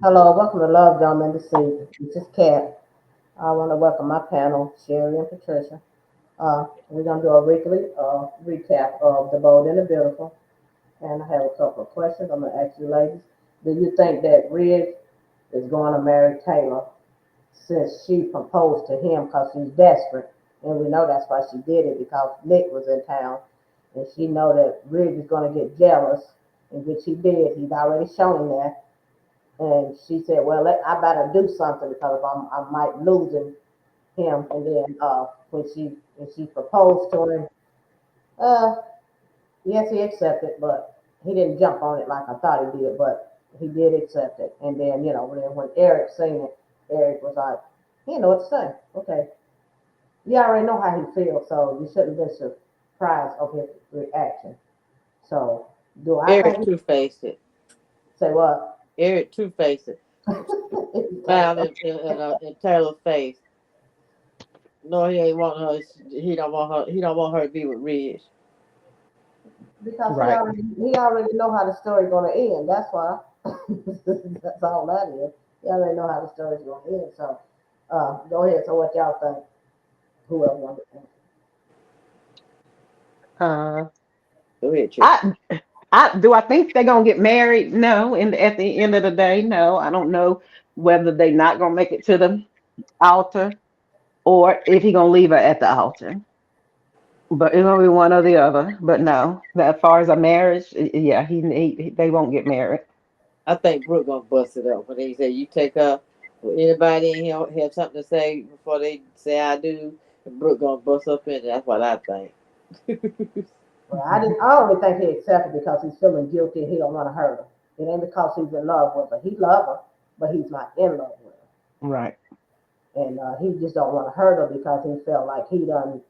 Hello, welcome to Love Dome in the Sea. This is Kat. I want to welcome my panel, Sherry and Patricia. We're going to do a weekly recap of The Bold and the Beautiful. And I have a couple of questions I'm going to ask you ladies. Do you think that Ridge is going to marry Taylor since she proposed to him because she's desperate? And we know that's why she did it because Nick was in town. And she know that Ridge is going to get jealous, in which he did. He's already shown him that. And she said, "Well, I better do something because I might losing him." And then when she proposed to him, uh, yes, he accepted, but he didn't jump on it like I thought he did. But he did accept it. And then when Eric seen it, Eric was like, "He didn't know what to say." Okay, you already know how he feels, so you shouldn't be surprised of his reaction. So, do I Eric think? Two Faced it. Say what? Eric Two Faced it. Smiled in Taylor's face. No, he ain't want her. He don't want her. He don't want her to be with Ridge. Because Right. he already know how the story gonna end. That's why. That's all that is. He already know how the story's gonna end. So, go ahead. So, what y'all think? Whoever wants to answer. Uh, Go ahead, Trish. I I think they're gonna get married? No. And at the end of the day, no. I don't know whether they not gonna make it to the altar or if he gonna leave her at the altar. But it's gonna be one or the other. But no, that as far as a marriage, yeah, they won't get married. I think Brooke gonna bust it up when they say you take her. Will anybody in here have something to say before they say I do? And Brooke gonna bust up in it. That's what I think. Well, I didn't. I only think he accepted because he's feeling guilty. He don't want to hurt her. It ain't because he's in love with her. He love her, but he's not in love with Right. her. And he just don't want to hurt her because he felt like he done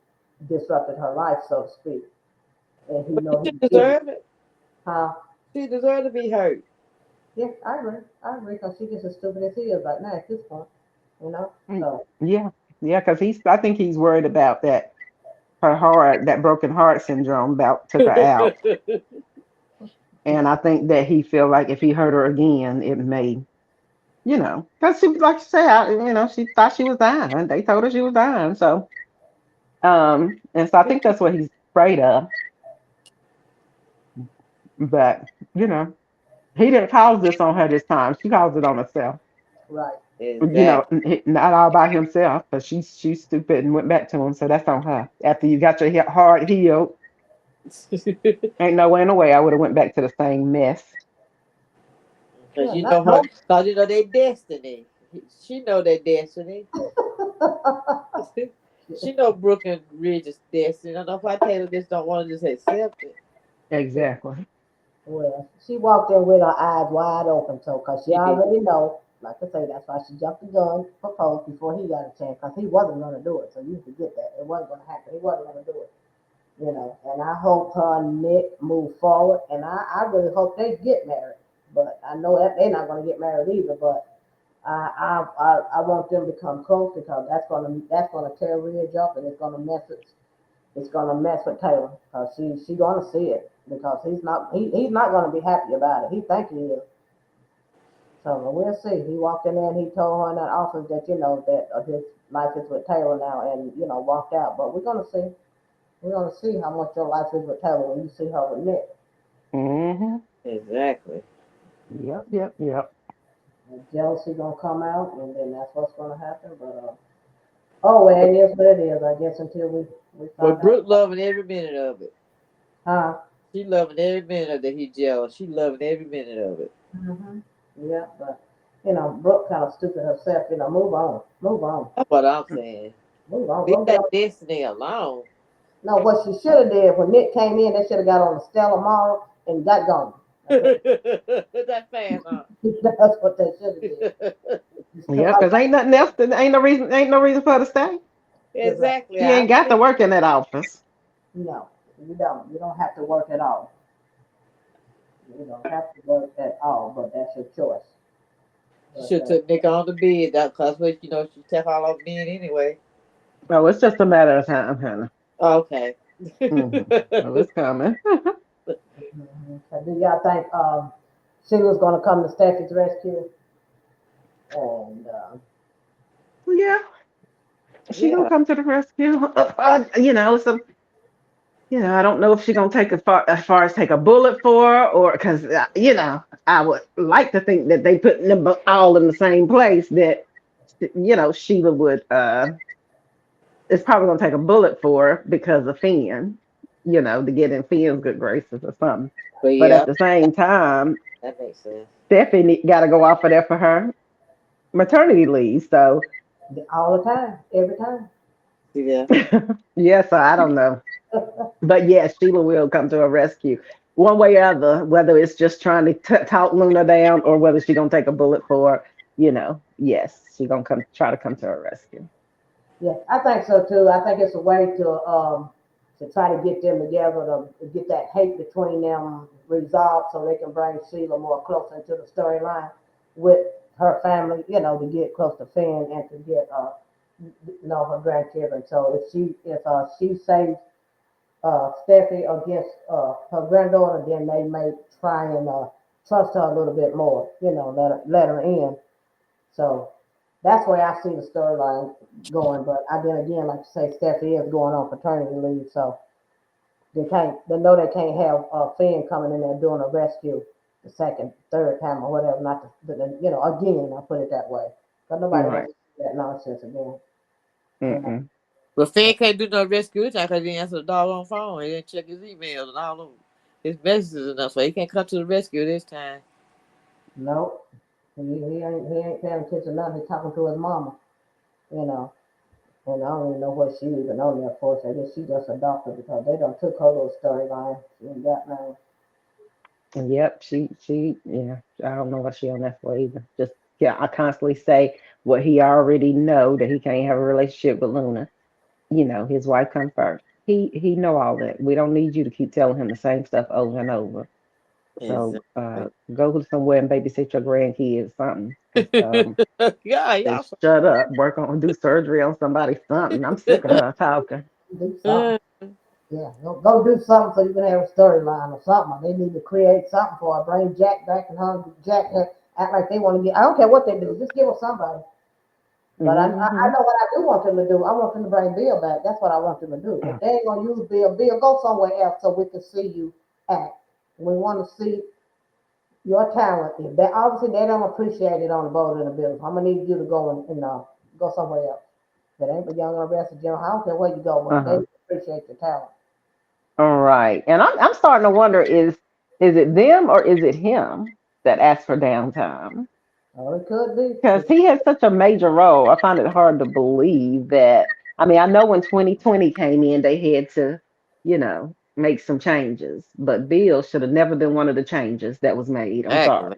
disrupted her life, so to speak. And he But know she he did. deserve it. Huh? She deserve to be hurt. Yeah, I agree. I agree because she just as stupid as he is right now at this point. You know. Mm, So yeah. Yeah, because I think he's worried about that that broken heart syndrome about took her out. And I think that he feel like if he hurt her again, it may, because she was like you say, she thought she was dying. They told her she was dying. So, and so I think that's what he's afraid of. But, you know, he didn't cause this on her this time. She caused it on herself. right. Exactly. Not all by himself, because she's stupid and went back to him. So that's on her. After you got your heart healed, ain't no way in the way I would have went back to the same mess. Cause Yeah, you not know her, no. cause you know their destiny. She know their destiny. She know Brooke and Ridge's destiny. I don't know why Taylor just don't want to just accept it. Exactly. Well, she walked in with her eyes wide open, so because she She did. already know. Like I say, that's why she jumped the gun, proposed before he got a chance, because he wasn't gonna do it. So you forget that it wasn't gonna happen. He wasn't gonna do it. And I hope her and Nick move forward, and I really hope they get married. But I know that they're not gonna get married either. But I want them to come close because that's gonna tear Ridge up, and it's gonna mess with Taylor because she gonna see it because he's not gonna be happy about it. He think he is. So we'll see. He walked in there and he told her in that office that that his life is with Taylor now, and walked out. But we're gonna see. We're gonna see how much your life is with Taylor when you see her with Nick. Hmm. Exactly. Yep, yep, yep. And jealousy gonna come out, and then that's what's gonna happen. But oh well, it is what it is. I guess until we But find out. Brooke loving every minute of it. Huh? She loving every minute of that he jealous. She loving every minute of it. Yeah, but Brooke kind of stupid herself. Move on, move on, That's what I'm saying. move on. Leave Go get that on. destiny alone. No, what she should have did when Nick came in, they should have got on the Stella Mall and got gone. That's what that fast, huh? that's what they should have did. Just took Yep, her because ain't nothing else. Ain't no reason for her to stay. just like, exactly. She I ain't got to agree. work in that office. no, you don't. You don't have to work at all. You don't have to work at all, but that's your choice. She But should took Nick on the bed. That cause what she took all over men anyway. Oh, it's just a matter of time, honey. Okay. Oh, it's coming. so do y'all think Sheila's gonna come to Steffi's rescue? And Yeah, she gonna Yeah. come to the rescue. Some I don't know if she's gonna take as far as take a bullet for her, or because I would like to think that they put them all in the same place. That Sheila would is probably gonna take a bullet for her because of Finn. To get in Finn's good graces or something. But But at yeah, the same time, that makes sense. Steffy got to go off of there for her maternity leave. So all the time, every time. Yeah. yeah, so I don't know. But yes, Sheila will come to her rescue one way or other, whether it's just trying to talk Luna down or whether she's gonna take a bullet for her. Yes, she's gonna come try to come to her rescue. Yeah, I think so too. I think it's a way to try to get them together to get that hate between them resolved so they can bring Sheila more closer into the storyline with her family, to get close to Finn and to get her grandchildren. So if she saves Steffi against her granddaughter, then they may try and trust her a little bit more, let her in. So that's where I see the storyline going. But I then again, like you say, Steffi is going on paternity leave, so they know they can't have Finn coming in there doing a rescue the second, third time or whatever. Not again. I put it that way, but nobody Right. wants to do that nonsense again. You know. Mm-mm. But Finn can't do no rescue time because he didn't answer the doggone phone. He didn't check his emails and all of his messages and stuff. So he can't come to the rescue this time. No, he ain't paying attention to nothing. He's talking to his mama. You know. And I don't even know what she even on there for. So I guess she just a doctor because they done took her little storyline. She ain't got nothing. Yep. She yeah. I don't know what she on that for either. Just yeah. I constantly say what he already know that he can't have a relationship with Luna. His wife come first. He know all that. We don't need you to keep telling him the same stuff over and over. So Exactly. go somewhere and babysit your grandkids, something. 'Cause, Yeah, they y'all. shut up, work on do surgery on somebody, something. I'm sick of her talking. Do something. Yeah, go do something so you can have a storyline or something. They need to create something for her. Bring Jack back and her Jack act like they want to get. I don't care what they do. Just give her somebody. But I Hmm. know what I do want them to do. I want them to bring Bill back. That's what I want them to do. If they ain't gonna use Bill, go somewhere else so we can see you act. We want to see your talent. If they obviously they don't appreciate it on the boat in the building, I'm gonna need you to go and go somewhere else. If it ain't the young arrested general. I don't care where you go, but they Uh-huh. appreciate your talent. All right. And I'm starting to wonder, is it them or is it him that asked for downtime? Oh, it could be. Because he has such a major role. I find it hard to believe that. I mean, I know when 2020 came in, they had to, make some changes. But Bill should have never been one of the changes that was made. I'm Exactly. sorry,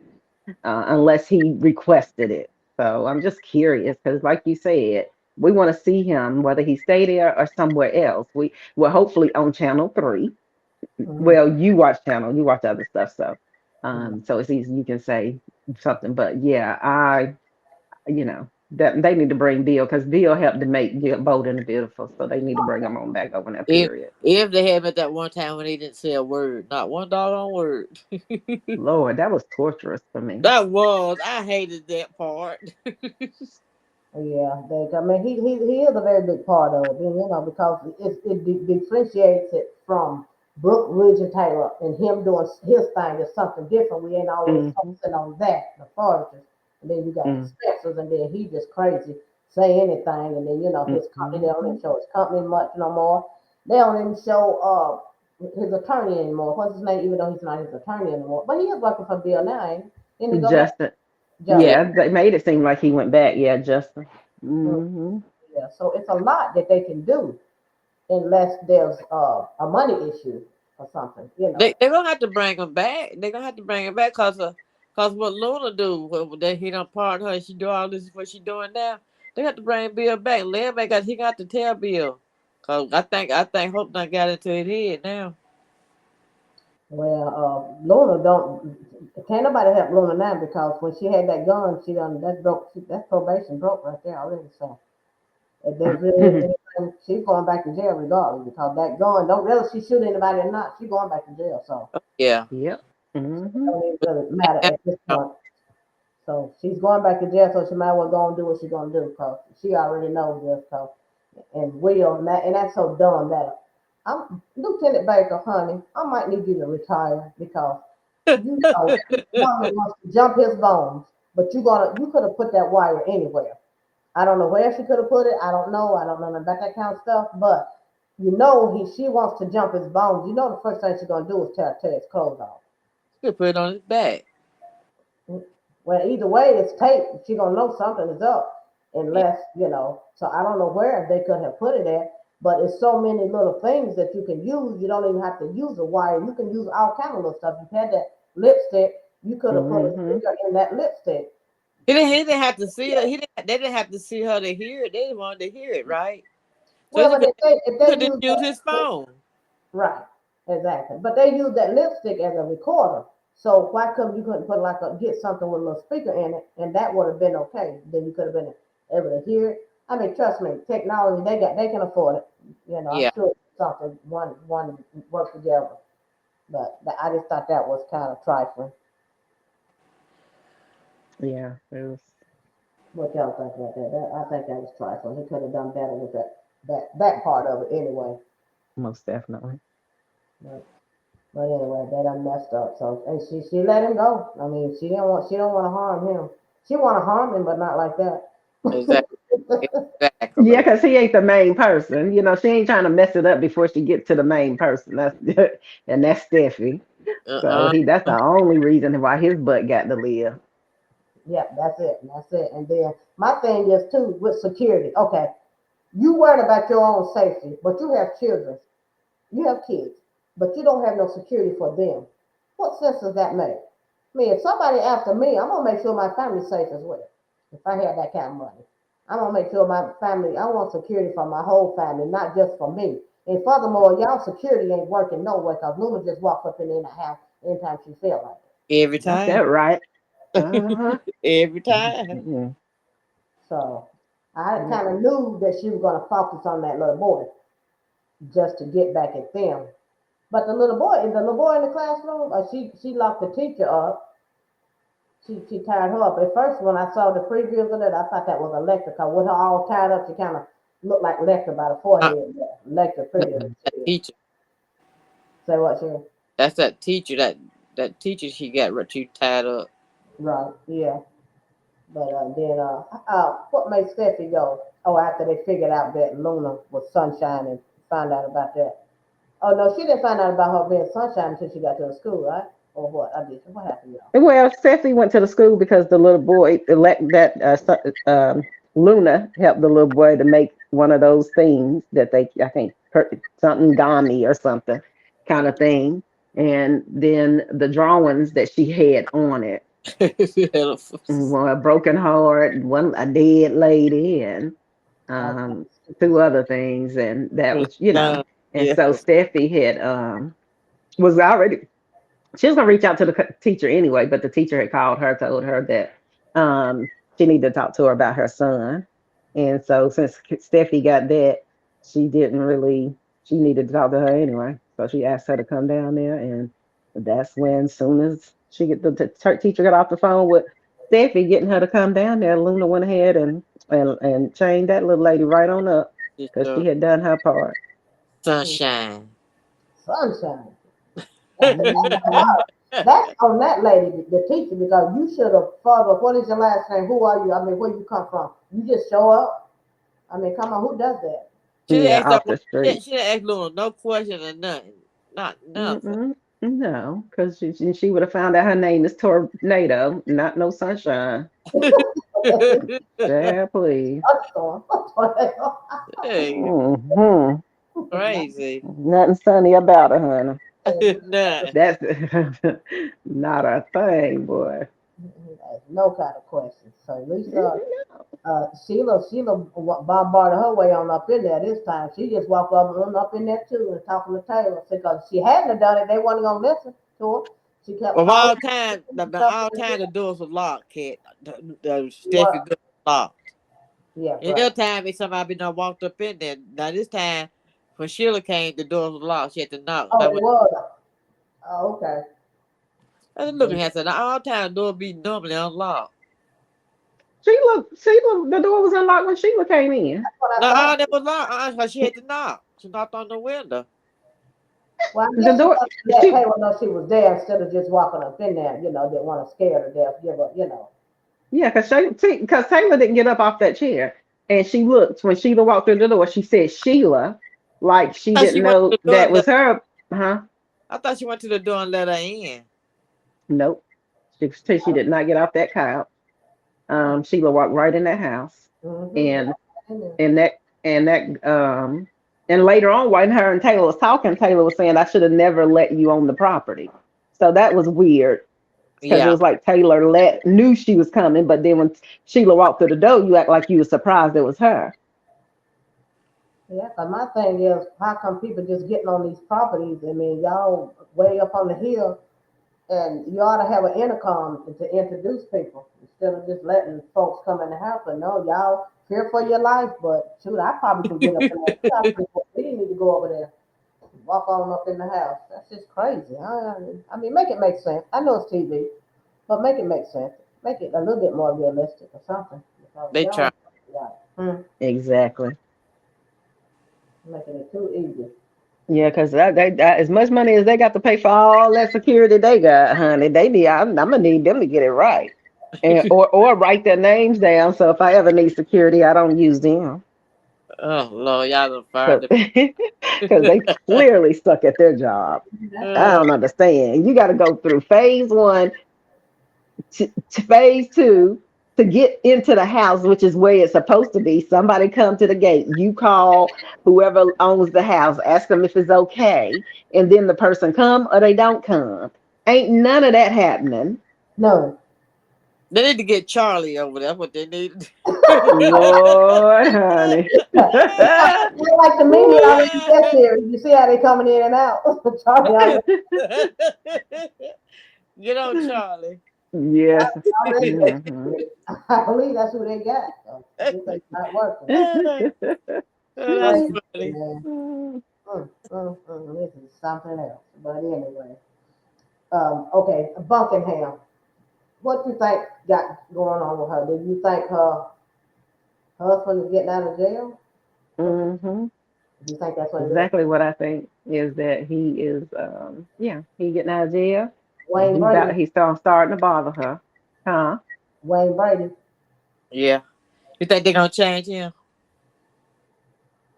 unless he requested it. So I'm just curious because, like you said, we want to see him whether he stay there or somewhere else. We're hopefully on Channel 3. Mm-hmm. Well, you watch other stuff, so it's easy you can say something. But yeah, that they need to bring Bill because Bill helped to make Bold and the Beautiful, so they need to bring him on back over that If period. if they had met that one time when he didn't say a word, not one doggone word. Lord, that was torturous for me. That was. I hated that part. Yeah, I mean, he is a very big part of it, because it differentiates it from Brooke Ridge and Taylor and him doing his thing is something different. We ain't always Hmm. focusing on that, the foreigners. And then you got the Hmm. Spencers, and then he just crazy, say anything, and then his company they don't Hmm. even show his company much no more. They don't even show his attorney anymore. What's his name? Even though he's not his attorney anymore, but he is working for Bill now. Then he go back Justin, to Yeah. Justin. yeah, they made it seem like he went back. Yeah, Justin. Mm, Hmm. yeah, so it's a lot that they can do unless there's a money issue or something. They're gonna have to bring him back. They're gonna have to bring him back cause what Luna do, that he don't part her, she do all this what she doing now. They got to bring Bill back. Let him back. Cause he got to tell Bill. Cause I think Hope done got into his head now. Well, Luna don't. Can't nobody help Luna now because when she had that gun, she done that broke. That probation broke right there already. So if there's really anything, she's going back to jail regardless because that gun don't really she shoot anybody or not. She's going back to jail. So Yeah. Yep. it Hmm. don't even really matter at this point. So she's going back to jail, so she might well go and do what she's gonna do, cause she already knows this, cause and will, and that's so dumb that I'm Lieutenant Baker, honey. I might need you to retire because Tommy wants to jump his bones, but you could have put that wire anywhere. I don't know where she could have put it. I don't know. I don't know nothing about that kind of stuff, but she wants to jump his bones. You know the first thing she's gonna do is tear his clothes off. You put it on his back. Well, either way, it's tape. She gonna know something is up, Yeah. unless So I don't know where they could have put it at, but it's so many little things that you can use. You don't even have to use a wire. You can use all kind of little stuff. You had that lipstick. You could have put a Mm-hmm. sticker in that lipstick. He didn't have to see her. They didn't have to see her to hear it. They wanted to hear it, right? So Well, but if he they could just use use his that, phone. right, exactly. But they use that lipstick as a recorder. So why come you couldn't put get something with a little speaker in it, and that would have been okay. Then you could have been able to hear it. I mean, trust me, technology they can afford it. I'm Yeah. sure it's something one work together. But I just thought that was kind of trifling. Yeah, it was What y'all think about that? I think that was trifling. He could have done better with that part of it anyway. most definitely. But, but anyway, they done messed up. So and she let him go. I mean, she don't want to harm him. She want to harm him, but not like that. Exactly. Yeah, Exactly. because he ain't the main person. She ain't trying to mess it up before she get to the main person. That's and that's Steffi. So Uh-uh. that's the only reason why his butt got to live. Yep, that's it. That's it. And then my thing is too with security. Okay, you worried about your own safety, but you have children. You have kids, but you don't have no security for them. What sense does that make? I mean, if somebody after me, I'm gonna make sure my family's safe as well. If I have that kind of money, I'm gonna make sure my family. I want security for my whole family, not just for me. And furthermore, y'all security ain't working nowhere because Luna just walked up in the house anytime she felt like it. Every Got that time. right. Uh-huh. Every time. Mm-mm. So I Yeah. kind of knew that she was gonna focus on that little boy just to get back at them. But the little boy in the classroom, she locked the teacher up. She tied her up. At first, when I saw the previews of it, I thought that was Electra. Cause with her all tied up, she kind of looked like Electra by the Uh, forehead. Yeah, Electra that's pretty as that she is. teacher. Say what she That's that teacher. That teacher she got too tied up. right? Yeah. But then what made Steffi go? Oh, after they figured out that Luna was Sunshine and found out about that. Oh no, she didn't find out about her being Sunshine until she got to the school, right? Or what? What happened, y'all? Well, Steffi went to the school because the little boy elect that Luna helped the little boy to make one of those things that they I think something Gami or something kind of thing, and then the drawings that she had on it, one a broken heart, one a dead lady, and Okay. um, two other things, and that was and Yeah. so Steffi had was already she was gonna reach out to the teacher anyway, but the teacher had called her, told her that she needed to talk to her about her son, and so since Steffi got that, she didn't really. She needed to talk to her anyway, so she asked her to come down there, and that's when, soon as she get the teacher got off the phone with Steffi, getting her to come down there, Luna went ahead and chained that little lady right on up Just because she had done her part. sunshine. Sunshine. Hmm. That's on that lady, the teacher, because you should have followed up. What is your last name? Who are you? I mean, where you come from? You just show up. I mean, come on, who does that? She didn't Yeah, ask her. off the street. She didn't ask Luna no question or nothing. Not nothing. Mm-mm. No, because she would have found out her name is Tornado, not no Sunshine. Yeah, please. Storm. Hey, Hmm. crazy. Nothing sunny about her, honey. None. That's not a thing, boy. No kind of question. So Lisa, No. Sheila bombarded her way on up in there this time. She just walked up in there too and talking to Taylor because she hadn't have done it. They wasn't gonna listen to her. She kept Of calling all time, stuff all in time there. the doors were locked, kid. The Steffi What? door was locked. Yeah, And the right. other time, if somebody been done walked up in there. Now this time, when Sheila came, the doors was locked. She had to knock. And Oh, I it went. was. Oh, okay. I was looking at her. Said, all time door be normally unlocked. Sheila, the door was unlocked when Sheila came in. That's what I No, thought. that was not. Cause she had to knock. She knocked on the window. Well, I The guess she door, wanted to let she, Taylor know she was there instead of just walking up in there, didn't want to scare her to death, give her, yeah, because Taylor didn't get up off that chair, and she looked when Sheila walked through the door. She said Sheila, like she I thought she didn't went to know the door that and let. was her. Huh? I thought she went to the door and let her in. Nope. She did not get off that couch. Sheila walked right in that house, Mm-hmm. and and that and that and later on, when her and Taylor was talking, Taylor was saying, "I should have never let you on the property." So that was weird because it Yeah. was like Taylor knew she was coming, but then when Sheila walked through the door, you act like you were surprised it was her. Yeah, 'cause my thing is, how come people just getting on these properties? I mean, y'all way up on the hill, and you ought to have an intercom to introduce people instead of just letting folks come in the house. But no, y'all fear for your life. But shoot, I probably can get up in there. We didn't need to go over there, walk on up in the house. That's just crazy. I mean, make it make sense. I know it's TV, but make it make sense. Make it a little bit more realistic or something. Because They try. y'all, yeah, Exactly. making it too easy. Yeah, because as much money as they got to pay for all that security they got, honey, they need. I'm gonna need them to get it right, and or write their names down. So if I ever need security, I don't use them Oh Lord, y'all done fired because the. they clearly suck at their job. That's I uh, don't understand. You got to go through phase one to phase two to get into the house, which is where it's supposed to be. Somebody come to the gate. You call whoever owns the house, ask them if it's okay, and then the person come or they don't come. Ain't none of that happening. no. they need to get Charlie over there. That's what they need. Lord, honey. They like the menu already said here. You see how they coming in and out. Charlie already, Get on Charlie. Yes. already Hmm. I believe that's who they got. So, this ain't not working. Oh, that's Crazy, funny. man. This is something else. But anyway, okay, Buckingham. What you think got going on with her? Do you think her husband is getting out of jail? What Hmm. do you think that's what it is? Exactly what I think is that he is, yeah, he getting out of jail and Wayne Brady. he's starting to bother her. Huh? Wayne Brady. Yeah. You think they're gonna change him?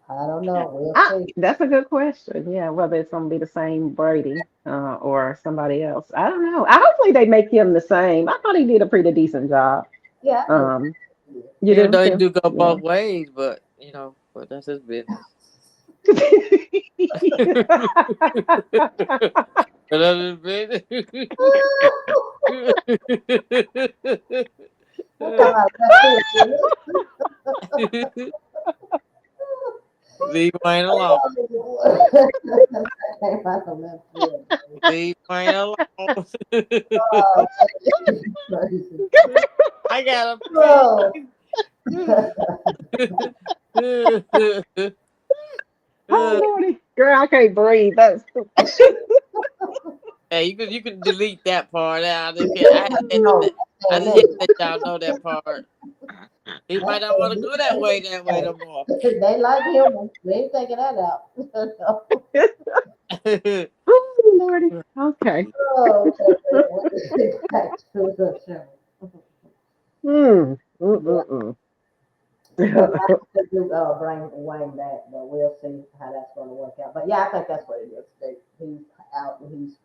I don't know. We'll see. That's a good question. Yeah, whether it's gonna be the same Brady or somebody else. I don't know. I hopefully they make him the same. I thought he did a pretty decent job. Yeah, I think. Um, you Even do though he too. do go Yeah. both ways, but but that's his business. But that's his business. That come out of left field, didn't Leave Wayne alone. it? That came out of left field. Leave Wayne alone. Oh, crazy. I got Oh. a Oh Lordy, girl, I can't breathe. That's Hey, you can delete that part out. I had to let No, I staying just had to in. let y'all know that part. He might That's not want to go that way no more. they like him. They ain't taking that out. oh Lordy. Okay. Oh, okay. Back to the show. Mm. Yeah. Mm-mm-mm. But not to do bring Wayne back, but we'll see how that's going to work out. But yeah, I think that's what it is. He's out and he's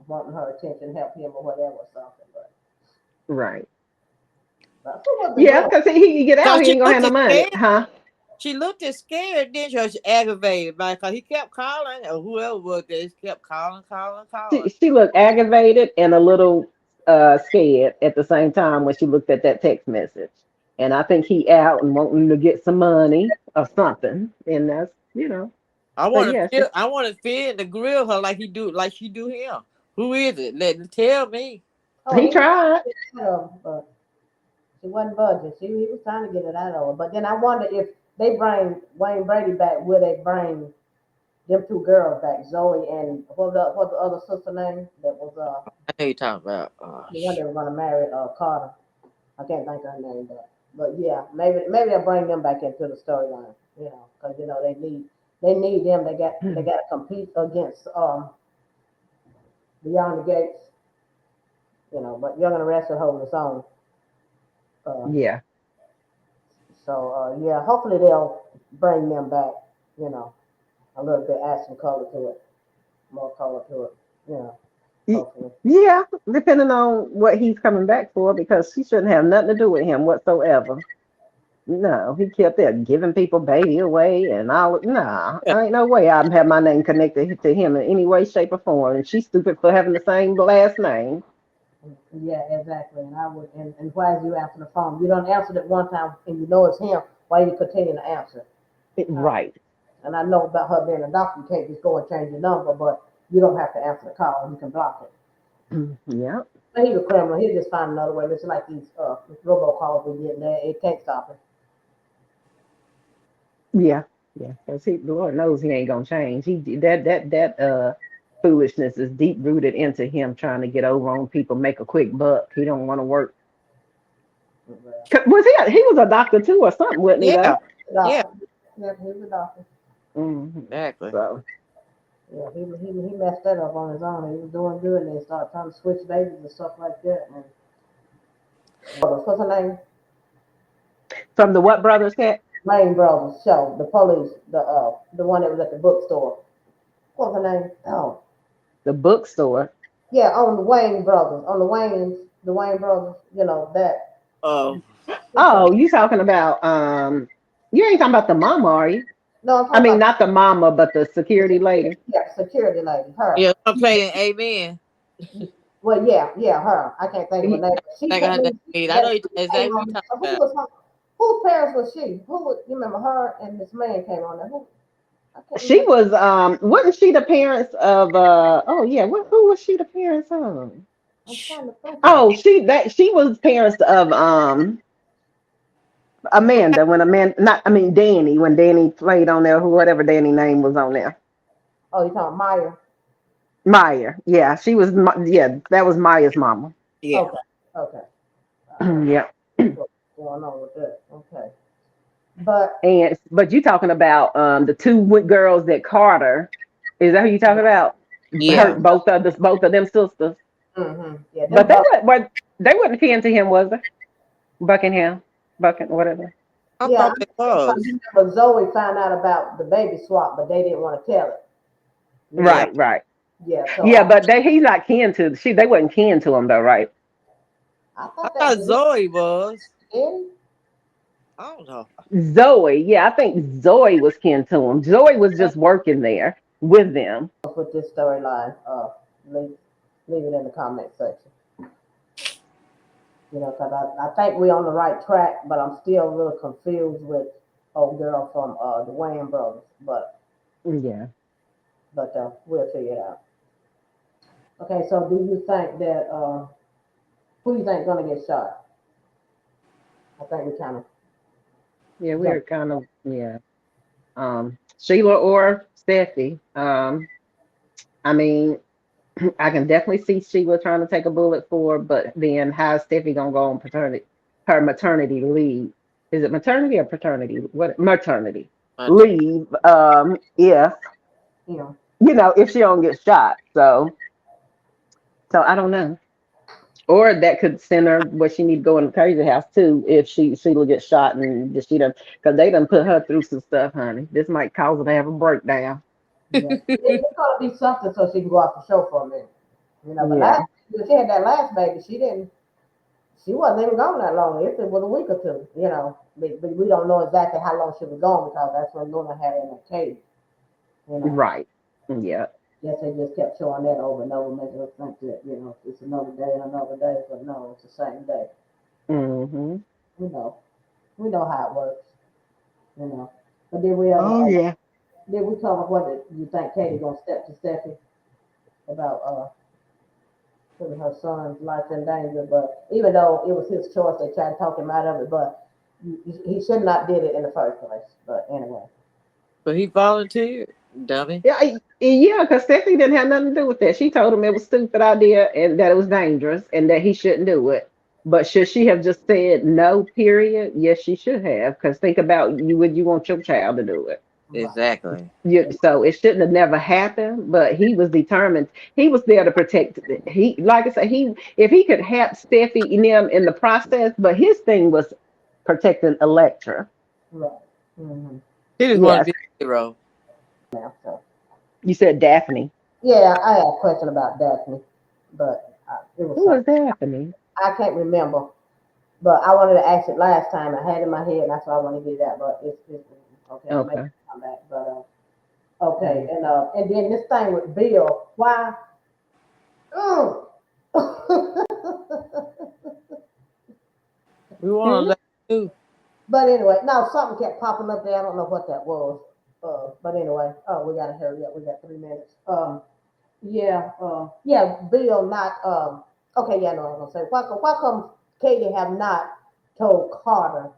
wanting her attention, help him or whatever or something. But Right. that's what the Yeah, girl. because he can get out, Cause he she ain't gonna have looked no as money, scared. huh? She looked as scared, didn't she? Or she aggravated, because he kept calling, or whoever was there, he kept calling, calling, calling. She looked aggravated and a little scared at the same time when she looked at that text message. And I think he out and wanting to get some money or something. And that's. I But want to yeah, feel. I want to feel to grill her like she do him. Who is it? Tell me. Oh, he he was tried. trying to get it out of her, but she wasn't budging. He was trying to get it out of her. But then I wonder if they bring Wayne Brady back, will they bring them two girls back, Zoe and what the other sister name that was I know you talking about. the one that was gonna marry Carter. I can't think of her name, but But yeah, maybe they'll bring them back into the storyline. Because they need them. They got to compete against Beyond the Gates. But Young and the Rest are holding its own. Uh, Yeah. so yeah, hopefully they'll bring them back. You know, a little bit, add some color to it, more color to it. You know, hopefully. Yeah, depending on what he's coming back for, because she shouldn't have nothing to do with him whatsoever. No, he kept there giving people baby away and all. Nah, Yeah. ain't no way I'd have my name connected to him in any way, shape, or form. And she's stupid for having the same last name. Yeah, exactly. And I would. And why is you answering the phone? You don't answer it one time, and you know it's him. Why you continue to answer? Uh, Right. and I know about her being a doctor, you can't just go and change your number, but you don't have to answer the call. You can block it. Yeah. But he's a criminal. He'll just find another way. It's like these robocalls we get there. It can't stop him. Yeah. Yeah. Because the Lord knows he ain't gonna change. He that foolishness is deep rooted into him trying to get over on people, make a quick buck. He don't want to work. Well, Was he was a doctor too or something, wasn't he Yeah. though? the Yeah. doctor. Yeah, he's a doctor. Exactly. So Yeah, he messed that up on his own. He was doing good, and they started trying to switch babies and stuff like that. And what's her name? from the what brothers cat? Lane Brothers show. The police, the one that was at the bookstore. What's her name? Oh, The bookstore. yeah, on the Wayne Brothers, on the Wayne Brothers. That. Oh, What's her name? Oh, you talking about you ain't talking about the mama, are you? No, I'm I talking mean about not the mama, but the the security security, lady. yeah, security lady. Her. yeah. I'm playing Amen. Well, yeah, her. I can't think of her Y- name. She Like I took had that. me. I know That she came exactly what on. you're talking Who about. was her? Whose parents was she? You remember her and this man came on there? Who? I can't She remember. was wasn't she the parents of oh yeah, who was she the parents of? I'm trying to think of it. Oh, she was parents of Amanda when Amanda not I mean Danny when Danny played on there, who whatever Danny name was on there. Oh, you talking Maya? Maya. Yeah, she was yeah, that was Maya's mama. Yeah. Okay, okay. I don't know Yeah. what's going on with that. Okay, but But you talking about the two girls that Carter, is that who you talking about? Yeah. yeah, Hurt both of them sisters. yeah, But them both. they wasn't kin to him, was they? Buckingham, Bucking, whatever. I Yeah, thought I it because was. you remember Zoe found out about the baby swap, but they didn't want to tell it. You Yeah. know, Right, right. yeah. So Yeah, but he's not kin to they wasn't kin to him though, right? I I thought that thought was Zoe was. Eddie. I don't know. Zoe, yeah, I think Zoe was kin to him. Zoe was just working there with them. With this storyline, leave it in the comment section. Because I think we're on the right track, but I'm still really confused with old girl from the Wayne brothers. Yeah. But we'll figure it out. Okay, so do you think that who you think gonna get shot? I think we kind of Yeah, we're jumped. kind of yeah. Sheila or Steffi. I mean, I can definitely see Sheila trying to take a bullet for, but then how's Steffi gonna go on her maternity leave? Is it maternity or paternity? What maternity My turn. leave? If You know, if she don't get shot, so I don't know. Or that could send her where she need to go in the crazy house too if Sheila gets shot and she done because they done put her through some stuff, honey. This might cause her to have a breakdown. yeah, it's gonna be something so she can go off the show for a minute. But Yeah, when she had that last baby, she wasn't even gone that long. It was a week or two. But we don't know exactly how long she was gone because that's when Luna had her in that cage. You know. right. Yeah. Yes, they just kept showing that over and over, making us think that, it's another day and another day, but no, it's the same day. Hmm. We know. We know how it works, you know. But did we ever, Oh yeah. did we cover what you think Katie gonna step to Steffi about, putting her son's life in danger? But even though it was his choice, they tried to talk him out of it, but he should not did it in the first place. But anyway. But he volunteered, dummy. Yeah, yeah, because Stephanie didn't have nothing to do with that. She told him it was a stupid idea and that it was dangerous and that he shouldn't do it. But should she have just said no, period? Yes, she should have. Because think about you, would you want your child to do it? Right. Exactly. So it shouldn't have never happened, but he was determined. He was there to protect. He, like I said, he if he could help Steffi and them in the process, but his thing was protecting Electra. Right. Mm-hmm. He just want to Yes, be a hero. Now, so. you said Daphne. Yeah, I had a question about Daphne, but it was Who something was Daphne? I can't remember. But I wanted to ask it last time. I had it in my head, and that's why I want to get that. But it's okay. I'll make it Okay. come back. But okay, Mm. and then this thing with Bill, why? Mm. We want to Hmm? let you. But anyway, now something kept popping up there. I don't know what that was. But anyway, we gotta hurry up. We got 3 minutes. Yeah, Bill not. Okay, yeah, no, I was gonna say why come Katie have not told Carter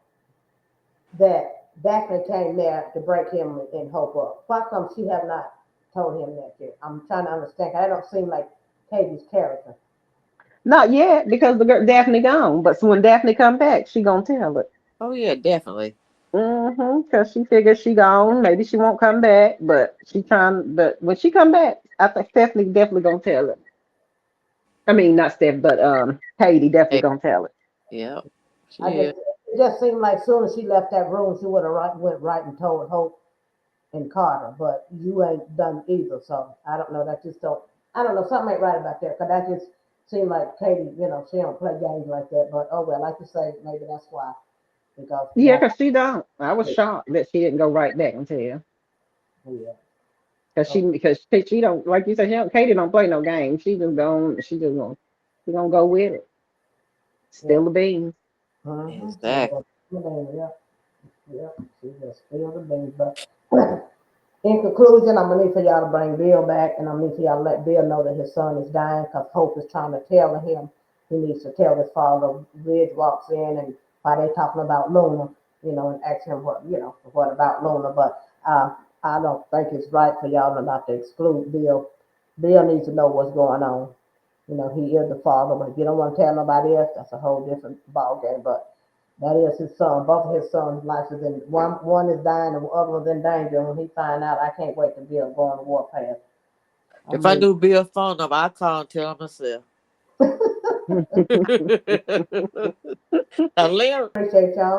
that Daphne came there to break him and Hope up? Why come she have not told him that yet? I'm trying to understand. 'Cause that don't seem like Katie's character. Not yet, because the girl Daphne gone. But so when Daphne come back, she gonna tell it. Oh yeah, definitely. Because she figures she gone. Maybe she won't come back, but she trying. But when she come back, I think Stephanie definitely gonna tell it. I mean, not Steph, but Katie definitely Hey, gonna tell it. yeah, I she just is. it just seemed like soon as she left that room, she would have went right and told Hope and Carter, but you ain't done either. So I don't know. That just don't. I don't know. Something ain't right about that. Cause that just seemed like Katie. She don't play games like that. But oh well, like you say, maybe that's why. Because Yeah, that. because she don't. I was shocked that she didn't go right back and tell. Yeah. Because Oh, she don't, like you said, Katie don't play no games. She just don't. She gonna go with it. yeah. Still the beans. Mm-hmm. Exactly. Yeah. Yeah. She just spilled the beans. But in conclusion, I'm gonna need for y'all to bring Bill back, and I'm gonna need for y'all to let Bill know that his son is dying, because Hope is trying to tell him he needs to tell his father. Ridge walks in, and while they talking about Luna, and ask him what about Luna. But I don't think it's right for y'all to not to exclude Bill. Bill needs to know what's going on. He is the father, but if you don't want to tell nobody else, that's a whole different ball game. But that is his son. Both of his sons' lives is in one is dying and the other one's in danger. And when he find out, I can't wait to be go on the warpath. I If I mean, knew Bill's phone number, I'd call and tell him myself. Now, Leah, appreciate y'all.